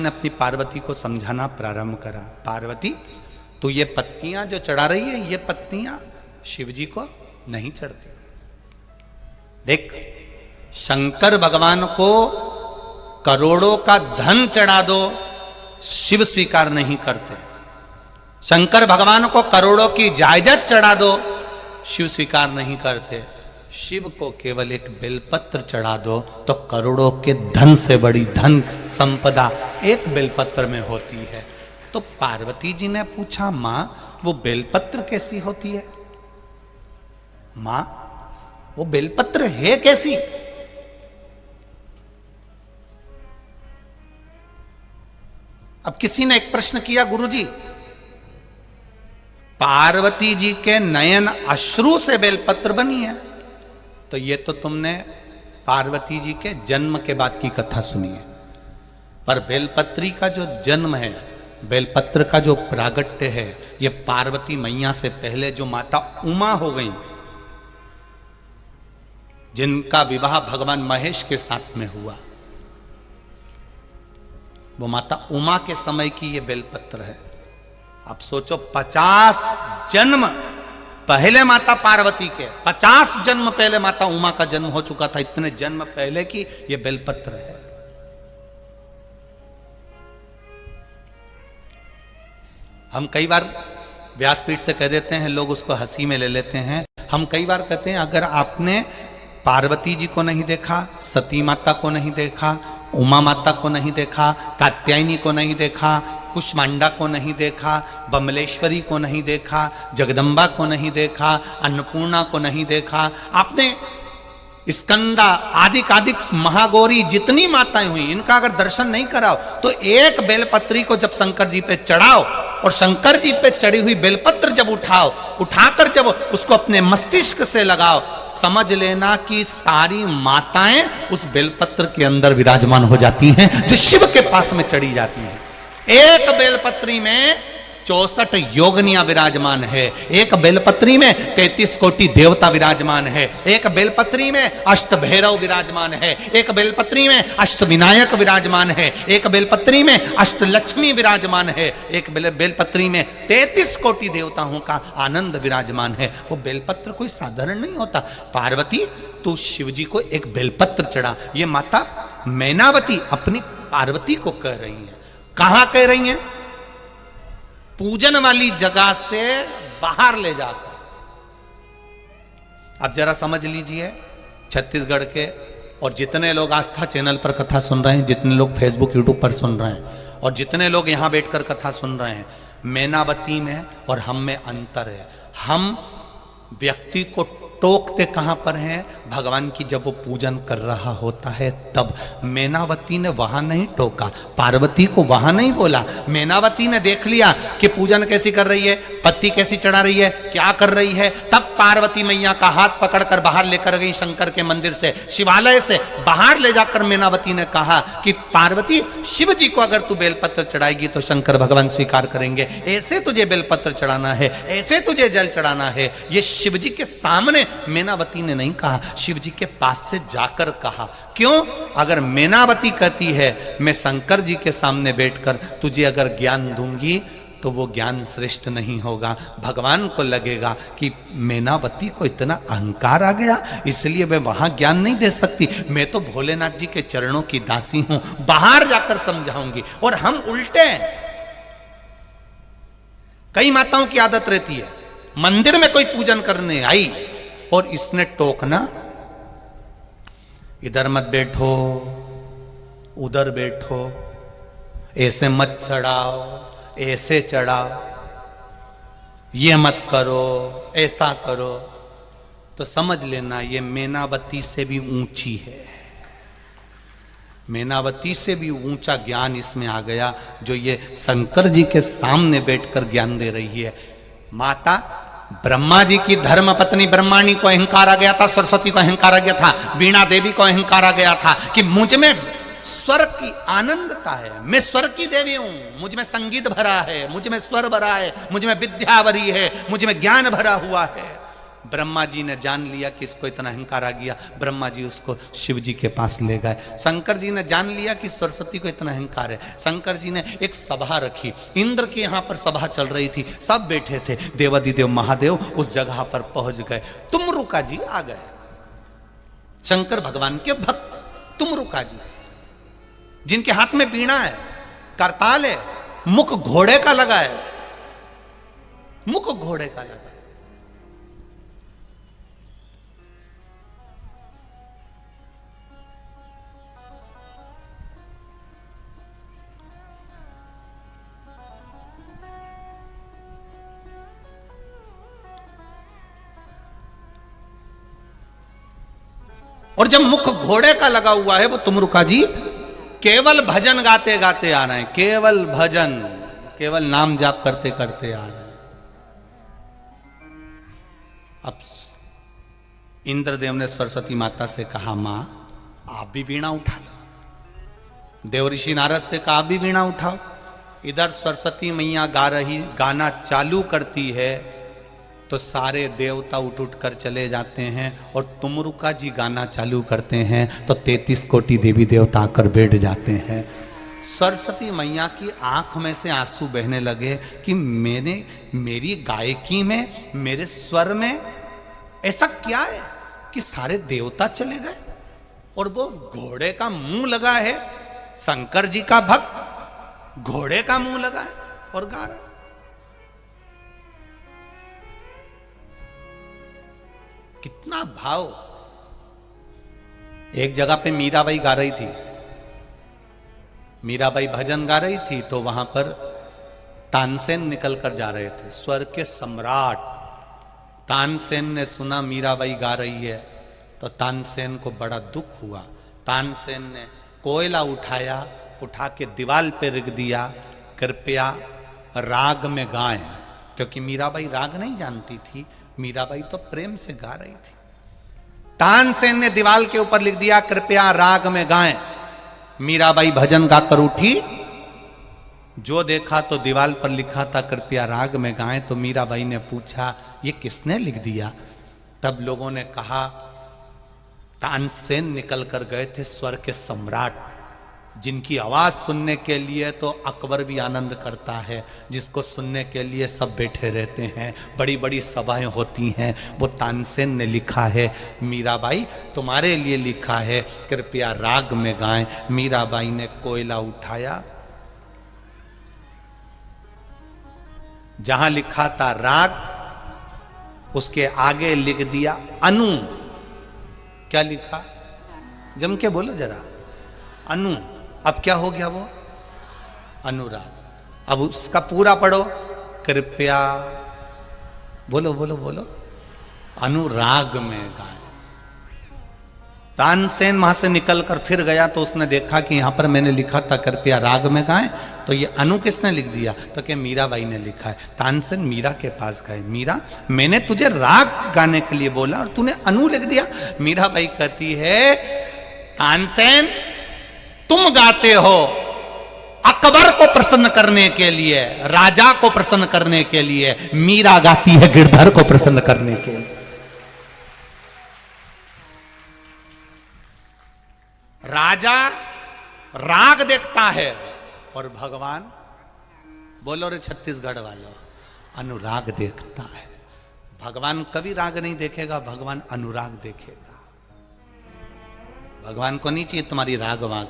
ने अपनी पार्वती को समझाना प्रारंभ करा, पार्वती तो ये पत्तियां जो चढ़ा रही है, ये पत्तियां शिव जी को नहीं चढ़ती। देख, शंकर भगवान को करोड़ों का धन चढ़ा दो, शिव स्वीकार नहीं करते। शंकर भगवान को करोड़ों की जायदाद चढ़ा दो, शिव स्वीकार नहीं करते। शिव को केवल एक बेलपत्र चढ़ा दो तो करोड़ों के धन से बड़ी धन संपदा एक बेलपत्र में होती है। तो पार्वती जी ने पूछा, मां वो बेलपत्र कैसी होती है? मां वो बेलपत्र है कैसी? अब किसी ने एक प्रश्न किया, गुरुजी पार्वती जी के नयन अश्रु से बेलपत्र बनी है। तो ये तो तुमने पार्वती जी के जन्म के बाद की कथा सुनी है, पर बेलपत्री का जो जन्म है, बेलपत्र का जो प्रागट्य है, ये पार्वती मैया से पहले जो माता उमा हो गई, जिनका विवाह भगवान महेश के साथ में हुआ, वो माता उमा के समय की ये बेलपत्र है। आप सोचो, 50 जन्म पहले माता पार्वती के, 50 जन्म पहले माता उमा का जन्म हो चुका था। इतने जन्म पहले की ये बेलपत्र है। हम कई बार व्यासपीठ से कह देते हैं, लोग उसको हंसी में ले लेते हैं। हम कई बार कहते हैं, अगर आपने पार्वती जी को नहीं देखा, सती माता को नहीं देखा, उमा माता को नहीं देखा, कात्यायनी को नहीं देखा, कुष्मांडा को नहीं देखा, बमलेश्वरी को नहीं देखा, जगदम्बा को नहीं देखा, अन्नपूर्णा को नहीं देखा, आपने स्कंदा आदिक महागौरी जितनी माताएं हुई, इनका अगर दर्शन नहीं कराओ तो एक बेलपत्री को जब शंकर जी पे चढ़ाओ और शंकर जी पे चढ़ी हुई बेलपत्र जब उठाकर जब उसको अपने मस्तिष्क से लगाओ, समझ लेना कि सारी माताएं उस बेलपत्र के अंदर विराजमान हो जाती हैं, जो शिव के पास में चढ़ी जाती हैं। एक बेलपत्री में 64 योगनियां विराजमान है, एक बेलपत्री में 33 कोटि देवता विराजमान है, एक बेलपत्री में अष्ट भैरव विराजमान है, एक बेलपत्री में अष्ट विनायक विराजमान है, एक बेलपत्री में अष्ट लक्ष्मी विराजमान है, एक बेलपत्री में 33 कोटि देवताओं का आनंद विराजमान है। वो बेलपत्र कोई साधारण नहीं होता। पार्वती तू शिव जी को एक बेलपत्र चढ़ा। ये माता मैनावती अपनी पार्वती को कह रही है। कहां कह रही हैं? पूजन वाली जगह से बाहर ले जाकर। अब जरा समझ लीजिए, छत्तीसगढ़ के और जितने लोग आस्था चैनल पर कथा सुन रहे हैं, जितने लोग फेसबुक यूट्यूब पर सुन रहे हैं और जितने लोग यहां बैठकर कथा सुन रहे हैं, मैनावती में और हम में अंतर है। हम व्यक्ति को टोकते कहां पर हैं? भगवान की जब वो पूजन कर रहा होता है तब। मैनावती ने वहां नहीं टोका, पार्वती को वहां नहीं बोला। मैनावती ने देख लिया कि पूजन कैसी कर रही है, पत्ती कैसी चढ़ा रही है, क्या कर रही है, तब पार्वती मैया का हाथ पकड़कर बाहर लेकर गई शंकर के मंदिर से, शिवालय से बाहर ले जाकर मैनावती ने कहा कि पार्वती, शिव जी को अगर तू बेलपत्र चढ़ाएगी तो शंकर भगवान स्वीकार करेंगे। ऐसे तुझे बेलपत्र चढ़ाना है, ऐसे तुझे जल चढ़ाना है। ये शिव जी के सामने मैनावती ने नहीं कहा, शिव जी के पास से जाकर कहा। क्यों? अगर मैनावती कहती है मैं शंकर जी के सामने बैठकर तुझे अगर ज्ञान दूंगी तो वो ज्ञान श्रेष्ठ नहीं होगा। भगवान को लगेगा कि मैनावती को इतना अहंकार आ गया, इसलिए मैं वहां ज्ञान नहीं दे सकती, मैं तो भोलेनाथ जी के चरणों की दासी हूं, बाहर जाकर समझाऊंगी। और हम उल्टे हैं। कई माताओं की आदत रहती है, मंदिर में कोई पूजन करने आई और इसने टोकना, इधर मत बैठो, उधर बैठो, ऐसे मत चढ़ाओ, ऐसे चढ़ाओ, ये मत करो, ऐसा करो, तो समझ लेना ये मैनावती से भी ऊंची है। मैनावती से भी ऊंचा ज्ञान इसमें आ गया, जो ये शंकर जी के सामने बैठकर ज्ञान दे रही है। माता ब्रह्मा जी की धर्म पत्नी ब्रह्माणी को अहंकार आ गया था, सरस्वती को अहंकार आ गया था, वीणा देवी को अहंकार आ गया था कि मुझ में स्वर की आनंदता है, मैं स्वर की देवी हूं, मुझ में संगीत भरा है, मुझ में स्वर भरा है, मुझ में विद्या भरी है, मुझ में ज्ञान भरा हुआ है। ब्रह्मा जी ने जान लिया कि इसको इतना अहंकार आ गया, ब्रह्मा जी उसको शिव जी के पास ले गए। शंकर जी ने जान लिया कि सरस्वती को इतना अहंकार है, शंकर जी ने एक सभा रखी, इंद्र के यहाँ पर सभा चल रही थी, सब बैठे थे, देवादिदेव महादेव उस जगह पर पहुंच गए। तुमरुका जी आ गए, शंकर भगवान के भक्त तुमरुका जी, जिनके हाथ में वीणा है, करताल है, मुख घोड़े का लगा है, मुख घोड़े का लगा। और जब मुख घोड़े का लगा हुआ है, वो तुमरुका जी केवल भजन गाते गाते आ रहे हैं, केवल भजन, केवल नाम जाप करते करते आ रहे हैं। अब इंद्रदेव ने सरस्वती माता से कहा, मां आप भी वीणा उठा लो। देवऋषि नारद से कहा, आप भी वीणा उठाओ। इधर सरस्वती मैया गाना चालू करती है तो सारे देवता उठ उठ कर चले जाते हैं, और तुमरुका जी गाना चालू करते हैं तो 33 कोटि देवी देवता आकर बैठ जाते हैं। सरस्वती मैया की आंख में से आंसू बहने लगे कि मेरी गायकी में, मेरे स्वर में ऐसा क्या है कि सारे देवता चले गए, और वो घोड़े का मुंह लगा है, शंकर जी का भक्त घोड़े का मुंह लगा है और गा रहा है। कितना भाव। एक जगह पे मीराबाई गा रही थी, मीराबाई भजन गा रही थी, तो वहां पर तानसेन निकल कर जा रहे थे, स्वर के सम्राट। तानसेन ने सुना मीराबाई गा रही है तो तानसेन को बड़ा दुख हुआ। तानसेन ने कोयला उठाया, उठा के दीवाल पे रख दिया, कृपया राग में गाएं, क्योंकि मीराबाई राग नहीं जानती थी, मीराबाई तो प्रेम से गा रही थी। तानसेन ने दीवाल के ऊपर लिख दिया, कृपया राग में गाएं। मीराबाई भजन गाकर उठी, जो देखा तो दीवाल पर लिखा था कृपया राग में गाएं। तो मीराबाई ने पूछा, ये किसने लिख दिया? तब लोगों ने कहा, तानसेन निकल कर गए थे, स्वर के सम्राट, जिनकी आवाज सुनने के लिए तो अकबर भी आनंद करता है, जिसको सुनने के लिए सब बैठे रहते हैं, बड़ी बड़ी सभाएं होती हैं, वो तानसेन ने लिखा है, मीराबाई तुम्हारे लिए लिखा है, कृपया राग में गाएं। मीराबाई ने कोयला उठाया, जहां लिखा था राग, उसके आगे लिख दिया अनु। क्या लिखा? जम के बोलो जरा, अनु। अब क्या हो गया? वो अनुराग। अब उसका पूरा पढ़ो, कृपया, बोलो बोलो बोलो, अनुराग में गाएं। तानसेन वहां से निकलकर फिर गया तो उसने देखा कि यहां पर मैंने लिखा था कृपया राग में गाएं, तो ये अनु किसने लिख दिया? तो क्या मीराबाई ने लिखा है। तानसेन मीरा के पास गए, मीरा मैंने तुझे राग गाने के लिए बोला और तूने अनु लिख दिया। मीराबाई कहती है, तानसेन तुम गाते हो अकबर को प्रसन्न करने के लिए, राजा को प्रसन्न करने के लिए, मीरा गाती है गिरधर को प्रसन्न करने के लिए। राजा राग देखता है और भगवान, बोलो रे छत्तीसगढ़ वालों, अनुराग देखता है। भगवान कभी राग नहीं देखेगा, भगवान अनुराग देखेगा। भगवान को नहीं चाहिए तुम्हारी राग वाग,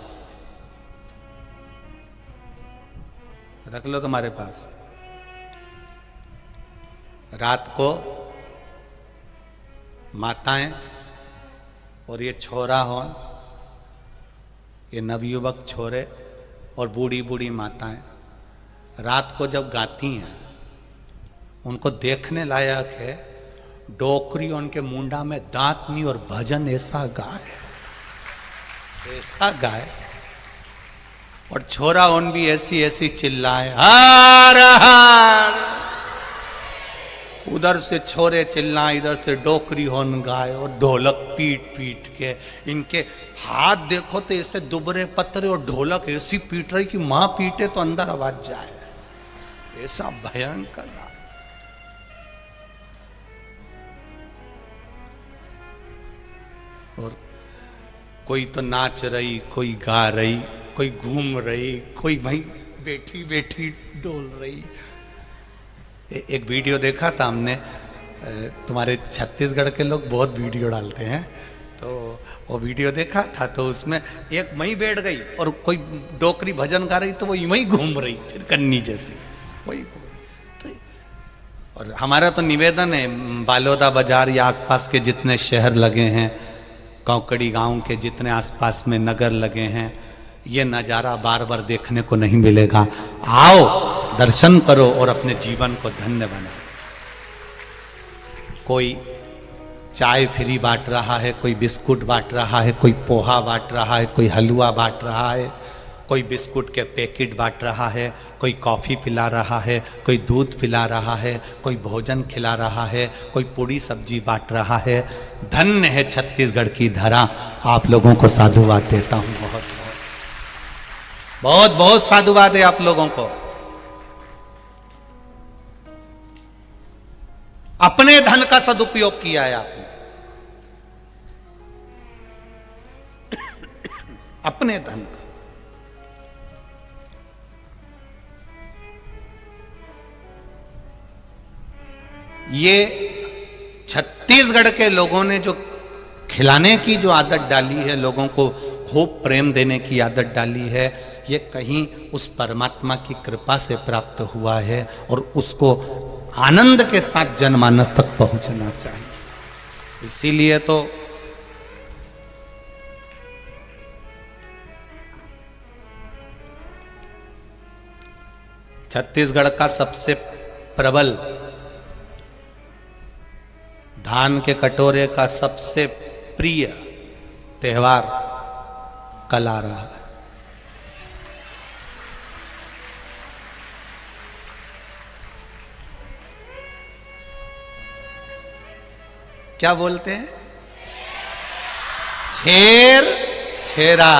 रख लो तुम्हारे पास। रात को माताएं और ये छोरा हो, ये नवयुवक छोरे और बूढ़ी बूढ़ी माताएं रात को जब गाती हैं, उनको देखने लायक है। डोकरी उनके मुंडा में दांत नहीं, और भजन ऐसा गाए, ऐसा गाए, और छोरा उन भी ऐसी ऐसी चिल्लाए, हार हार। उधर से छोरे चिल्लाए, इधर से डोकरी होन गाए, और ढोलक पीट पीट के, इनके हाथ देखो तो ऐसे दुबरे पतरे, और ढोलक ऐसी पीट रही कि मां पीटे तो अंदर आवाज जाए, ऐसा भयंकर। और कोई तो नाच रही, कोई गा रही, कोई घूम रही, कोई भाई बैठी बैठी डोल रही। एक वीडियो देखा था हमने, तुम्हारे छत्तीसगढ़ के लोग बहुत वीडियो डालते हैं, तो वो वीडियो देखा था, तो उसमें एक मई बैठ गई और कोई डोकरी भजन गा रही, तो वो यूं ही घूम रही फिर कन्नी जैसी वही घूम रही। तो और हमारा तो निवेदन है, बालोदा बाजार या आसपास के जितने शहर लगे हैं, कौकड़ी गांव के जितने आसपास में नगर लगे हैं, ये नज़ारा बार बार देखने को नहीं मिलेगा। आओ, दर्शन करो और अपने जीवन को धन्य बनाओ। कोई चाय फ्री बांट रहा है, कोई बिस्कुट बांट रहा है, कोई पोहा बांट रहा है, कोई हलवा बांट रहा है, कोई बिस्कुट के पैकेट बांट रहा है, कोई कॉफ़ी पिला रहा है, कोई दूध पिला रहा है, कोई भोजन खिला रहा है, कोई पूड़ी सब्जी बांट रहा है। धन्य है छत्तीसगढ़ की धरा। आप लोगों को साधुवाद देता हूँ, बहुत बहुत बहुत बहुत साधुवाद है आप लोगों को। अपने धन का सदुपयोग किया है आपने, अपने धन का। ये छत्तीसगढ़ के लोगों ने जो खिलाने की जो आदत डाली है, लोगों को खूब प्रेम देने की आदत डाली है, ये कहीं उस परमात्मा की कृपा से प्राप्त हुआ है और उसको आनंद के साथ जनमानस तक पहुंचना चाहिए। इसीलिए तो छत्तीसगढ़ का सबसे प्रबल, धान के कटोरे का सबसे प्रिय त्योहार कल आ रहा है। क्या बोलते हैं? छेर छेरा,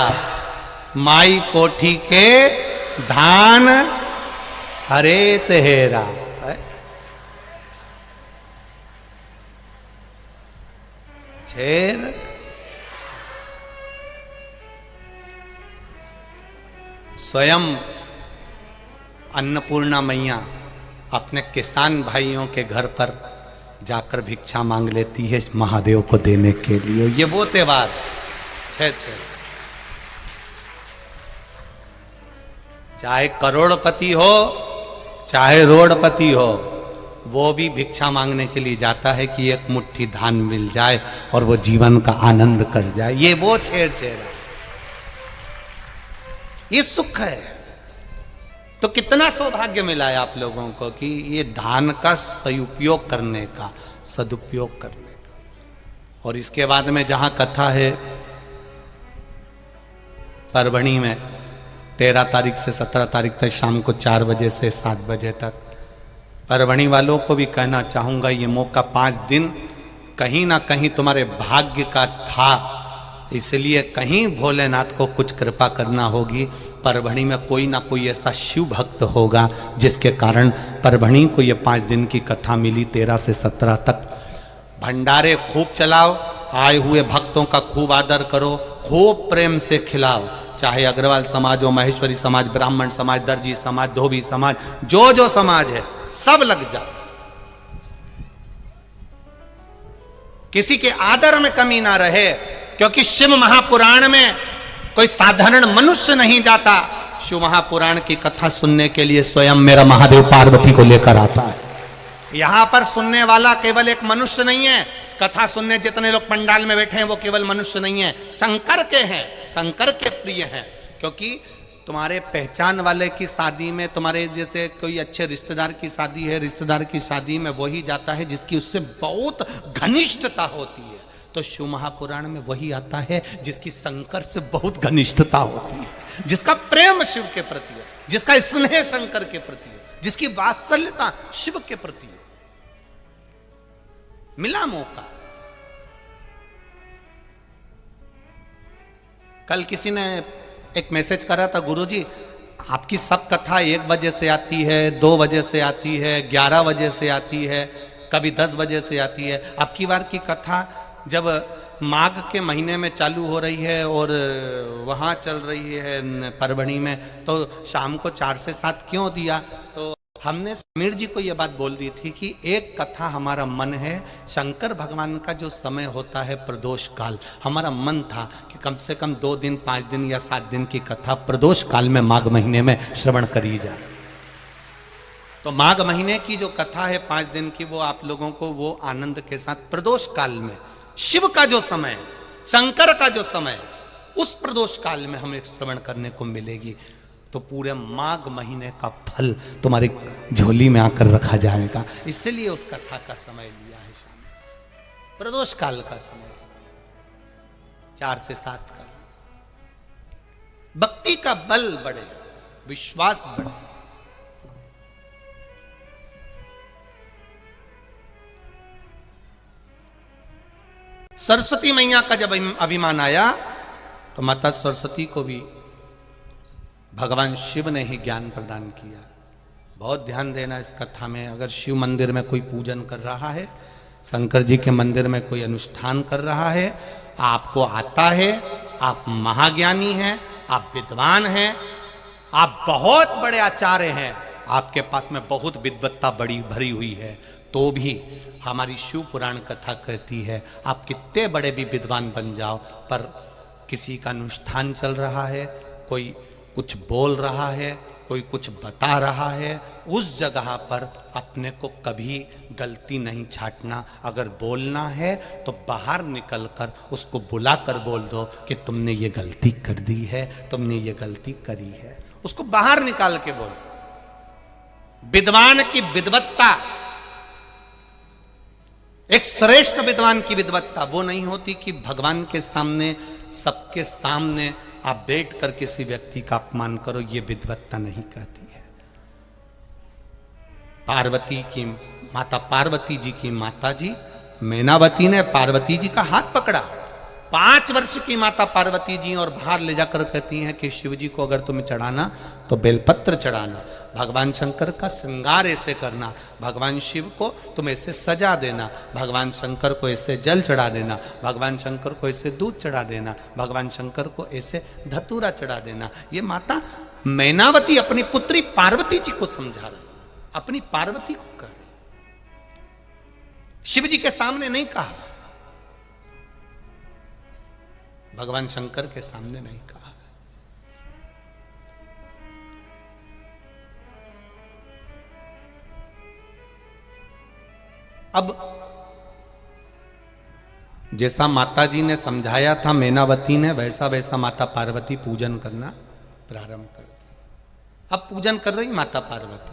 माई कोठी के धान हरे तेरा। छेर स्वयं अन्नपूर्णा मैया अपने किसान भाइयों के घर पर जाकर भिक्षा मांग लेती है महादेव को देने के लिए। ये वो त्योहार छेर, चाहे करोड़पति हो चाहे रोड़पति हो, वो भी भिक्षा मांगने के लिए जाता है कि एक मुट्ठी धान मिल जाए और वो जीवन का आनंद कर जाए। ये वो छेर छेरा, ये सुख है। तो कितना सौभाग्य मिला है आप लोगों को कि ये धान का सदुपयोग करने का, सदुपयोग करने का। और इसके बाद में जहां कथा है परभणी में 13 तारीख से 17 तारीख तक शाम को 4 बजे से 7 बजे तक, परभणी वालों को भी कहना चाहूंगा, ये मौका 5 दिन कहीं ना कहीं तुम्हारे भाग्य का था, इसलिए कहीं भोलेनाथ को कुछ कृपा करना होगी। परभणी में कोई ना कोई ऐसा शिव भक्त होगा जिसके कारण परभणी को ये 5 दिन की कथा मिली। 13 से 17 तक भंडारे खूब चलाओ, आए हुए भक्तों का खूब आदर करो, खूब प्रेम से खिलाओ। चाहे अग्रवाल समाज हो, महेश्वरी समाज, ब्राह्मण समाज, दर्जी समाज, धोबी समाज, जो समाज है सब लग जाओ। किसी के आदर में कमी ना रहे, क्योंकि शिव महापुराण में कोई साधारण मनुष्य नहीं जाता। शिव महापुराण की कथा सुनने के लिए स्वयं मेरा महादेव पार्वती को लेकर आता है। यहां पर सुनने वाला केवल एक मनुष्य नहीं है, कथा सुनने जितने लोग पंडाल में बैठे हैं वो केवल मनुष्य नहीं है, शंकर के हैं, शंकर के प्रिय हैं। क्योंकि तुम्हारे पहचान वाले की शादी में, तुम्हारे जैसे कोई अच्छे रिश्तेदार की शादी है, रिश्तेदार की शादी में वही जाता है जिसकी उससे बहुत घनिष्ठता होती है। तो शिव महापुराण में वही आता है जिसकी शंकर से बहुत घनिष्ठता होती है, जिसका प्रेम शिव के प्रति है, जिसका स्नेह शंकर के प्रति है, जिसकी वात्सल्यता शिव के प्रति है। मिला मौका। कल किसी ने एक मैसेज करा था, गुरुजी आपकी सब कथा 1 बजे से आती है, 2 बजे से आती है, 11 बजे से आती है, कभी 10 बजे से आती है। अब की बार की कथा जब माघ के महीने में चालू हो रही है और वहाँ चल रही है परभणी में, तो शाम को 4 से 7 क्यों दिया? तो हमने समीर जी को यह बात बोल दी थी कि एक कथा हमारा मन है, शंकर भगवान का जो समय होता है प्रदोष काल, हमारा मन था कि कम से कम 2 दिन 5 दिन या 7 दिन की कथा प्रदोष काल में माघ महीने में श्रवण करी जाए। तो माघ महीने की जो कथा है 5 दिन की, वो आप लोगों को वो आनंद के साथ प्रदोष काल में, शिव का जो समय है, शंकर का जो समय है, उस प्रदोष काल में हमें श्रवण करने को मिलेगी। तो पूरे माघ महीने का फल तुम्हारी झोली में आकर रखा जाएगा। इसलिए उस कथा का समय लिया है शाम, प्रदोष काल का समय 4 से 7 का। भक्ति का बल बढ़े, विश्वास बढ़े। सरस्वती मैया का जब अभिमान आया तो माता सरस्वती को भी भगवान शिव ने ही ज्ञान प्रदान किया। बहुत ध्यान देना इस कथा में। अगर शिव मंदिर में कोई पूजन कर रहा है, शंकर जी के मंदिर में कोई अनुष्ठान कर रहा है, आपको आता है, आप महाज्ञानी हैं, आप विद्वान हैं, आप बहुत बड़े आचार्य हैं, आपके पास में बहुत विद्वत्ता बड़ी भरी हुई है, तो भी हमारी शिव पुराण कथा कहती है आप कितने बड़े भी विद्वान बन जाओ, पर किसी का अनुष्ठान चल रहा है, कोई कुछ बोल रहा है, कोई कुछ बता रहा है, उस जगह पर अपने को कभी गलती नहीं छाटना। अगर बोलना है तो बाहर निकलकर उसको बुलाकर बोल दो कि तुमने ये गलती कर दी है, तुमने ये गलती करी है, उसको बाहर निकाल के बोलो। विद्वान की विद्वत्ता, एक श्रेष्ठ विद्वान की विद्वत्ता वो नहीं होती कि भगवान के सामने, सबके सामने आप बैठ कर किसी व्यक्ति का अपमान करो, ये विद्वत्ता नहीं कहती है। पार्वती की माता, पार्वती जी की माता जी मैनावती ने पार्वती जी का हाथ पकड़ा। 5 वर्ष की माता पार्वती जी, और बाहर ले जाकर कहती हैं कि शिव जी को अगर तुम्हें चढ़ाना तो बेलपत्र चढ़ाना, भगवान शंकर का श्रृंगार ऐसे करना, भगवान शिव को तुम ऐसे सजा देना, भगवान शंकर को ऐसे जल चढ़ा देना, भगवान शंकर को ऐसे दूध चढ़ा देना, भगवान शंकर को ऐसे धतूरा चढ़ा देना। ये माता मैनावती अपनी पुत्री पार्वती जी को समझा रही, अपनी पार्वती को कह रही, शिव जी के सामने नहीं कहा, भगवान शंकर के सामने नहीं कहा। अब जैसा माता जी ने समझाया था मैनावती ने, वैसा वैसा माता पार्वती पूजन करना प्रारंभ कर दिया। अब पूजन कर रही माता पार्वती।